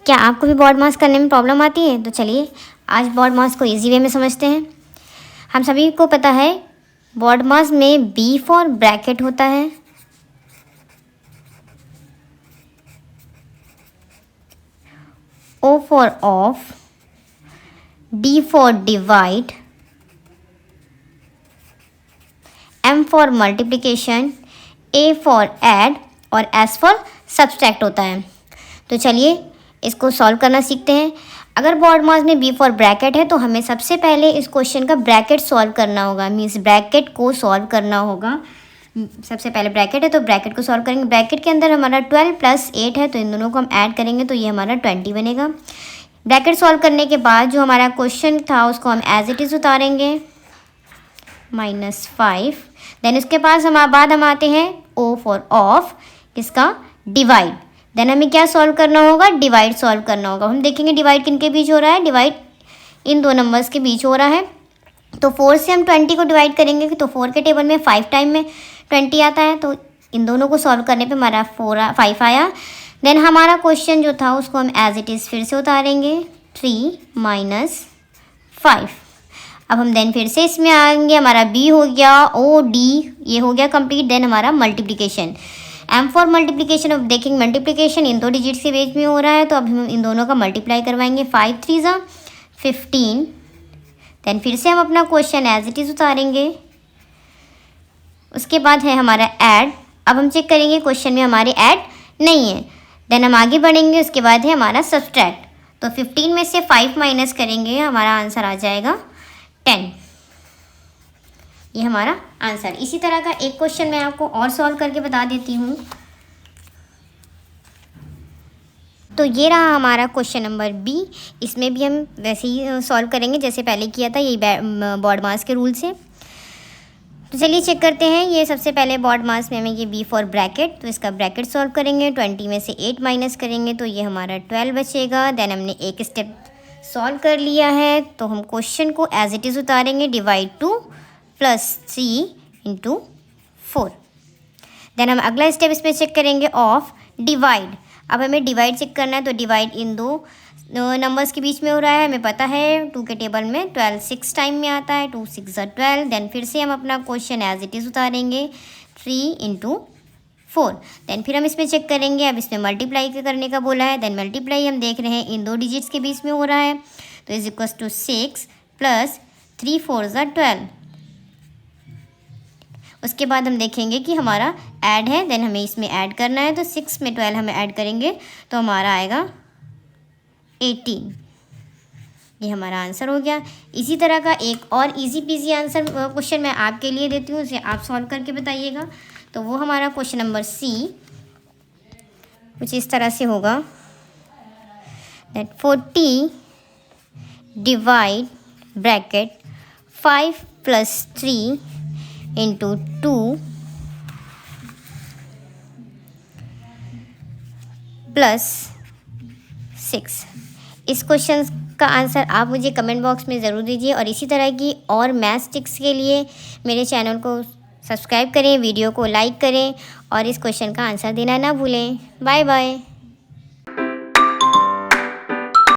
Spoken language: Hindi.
क्या आपको भी बॉड मास करने में प्रॉब्लम आती है? तो चलिए आज बॉड मास को इजी वे में समझते हैं। हम सभी को पता है बॉड मास में बी फॉर ब्रैकेट होता है, O for of, D for divide, M for multiplication, A for add और एस फॉर सब्सट्रैक्ट होता है। तो चलिए इसको सॉल्व करना सीखते हैं। अगर बॉड मास में बी फॉर ब्रैकेट है तो हमें सबसे पहले इस क्वेश्चन का ब्रैकेट सॉल्व करना होगा, मीन्स ब्रैकेट को सॉल्व करना होगा। सबसे पहले ब्रैकेट है तो ब्रैकेट को सॉल्व करेंगे। ब्रैकेट के अंदर हमारा 12 + 8 है तो इन दोनों को हम ऐड करेंगे तो ये हमारा 20 बनेगा। ब्रैकेट सॉल्व करने के बाद जो हमारा क्वेश्चन था उसको हम एज इट इज़ उतारेंगे, -5। देन उसके पास बाद हम आते हैं ओ फॉर ऑफ, किसका? डिवाइड। देन हमें क्या सॉल्व करना होगा? डिवाइड सॉल्व करना होगा। हम देखेंगे डिवाइड किन के बीच हो रहा है? डिवाइड इन दो नंबर्स के बीच हो रहा है। तो 4 से हम 20 को डिवाइड करेंगे तो 4 के टेबल में 5 टाइम में 20 आता है, तो इन दोनों को सॉल्व करने पे हमारा 5 आया। देन हमारा क्वेश्चन जो था उसको हम एज इट इज़ फिर से उतारेंगे, 3 - 5। अब हम देन फिर से इसमें आएंगे, हमारा बी हो गया, ओ डी ये हो गया कंप्लीट। देन हमारा मल्टीप्लिकेशन, एम फॉर मल्टीप्लिकेशन। अब देखेंगे मल्टीप्लिकेशन इन दो डिजिट्स के बीच में हो रहा है तो अब हम इन दोनों का मल्टीप्लाई करवाएंगे, 5 × 3 = 15। देन फिर से हम अपना क्वेश्चन एज इट इज़ उतारेंगे। उसके बाद है हमारा ऐड। अब हम चेक करेंगे क्वेश्चन में हमारे ऐड नहीं है। देन हम आगे बढ़ेंगे, उसके बाद है हमारा सब्सट्रैक्ट। तो 15 में से 5 माइनस करेंगे, हमारा आंसर आ जाएगा 10। ये हमारा आंसर। इसी तरह का एक क्वेश्चन मैं आपको और सॉल्व करके बता देती हूँ। तो ये रहा हमारा क्वेश्चन नंबर बी। इसमें भी हम वैसे ही सॉल्व करेंगे जैसे पहले किया था, यही बॉड मास के रूल से। तो चलिए चेक करते हैं। ये सबसे पहले बॉड मास में हमें ये बी फॉर ब्रैकेट, तो इसका ब्रैकेट सॉल्व करेंगे। 20 में से 8 माइनस करेंगे तो ये हमारा 12 बचेगा। देन हमने एक स्टेप सॉल्व कर लिया है तो हम क्वेश्चन को एज इट इज़ उतारेंगे, डिवाइड 2 + 3 × 4। देन हम अगला स्टेप इसमें चेक करेंगे ऑफ डिवाइड। अब हमें डिवाइड चेक करना है तो डिवाइड इन दो नंबर्स के बीच में हो रहा है। हमें पता है 2 के टेबल में 12 6 टाइम में आता है, 2 × 6 = 12। देन फिर से हम अपना क्वेश्चन एज इट इज़ उतारेंगे, 3 × 4। देन फिर हम इसमें चेक करेंगे। अब इसमें मल्टीप्लाई करने का बोला है। देन मल्टीप्लाई हम देख रहे हैं इन दो डिजिट्स के बीच में हो रहा है तो = 6 + 3 × 4 = 12। उसके बाद हम देखेंगे कि हमारा ऐड है। देन हमें इसमें ऐड करना है तो 6 में 12 हमें ऐड करेंगे तो हमारा आएगा 18। ये हमारा आंसर हो गया। इसी तरह का एक और इजी पीजी आंसर क्वेश्चन मैं आपके लिए देती हूँ, उसे आप सॉल्व करके बताइएगा। तो वो हमारा क्वेश्चन नंबर सी कुछ इस तरह से होगा, दैट 40 डिवाइड ब्रैकेट 5 + 3 × 2 + 6। इस क्वेश्चन का आंसर आप मुझे कमेंट बॉक्स में ज़रूर दीजिए और इसी तरह की और मैथ्स टिप्स के लिए मेरे चैनल को सब्सक्राइब करें, वीडियो को लाइक करें और इस क्वेश्चन का आंसर देना ना भूलें। Bye bye.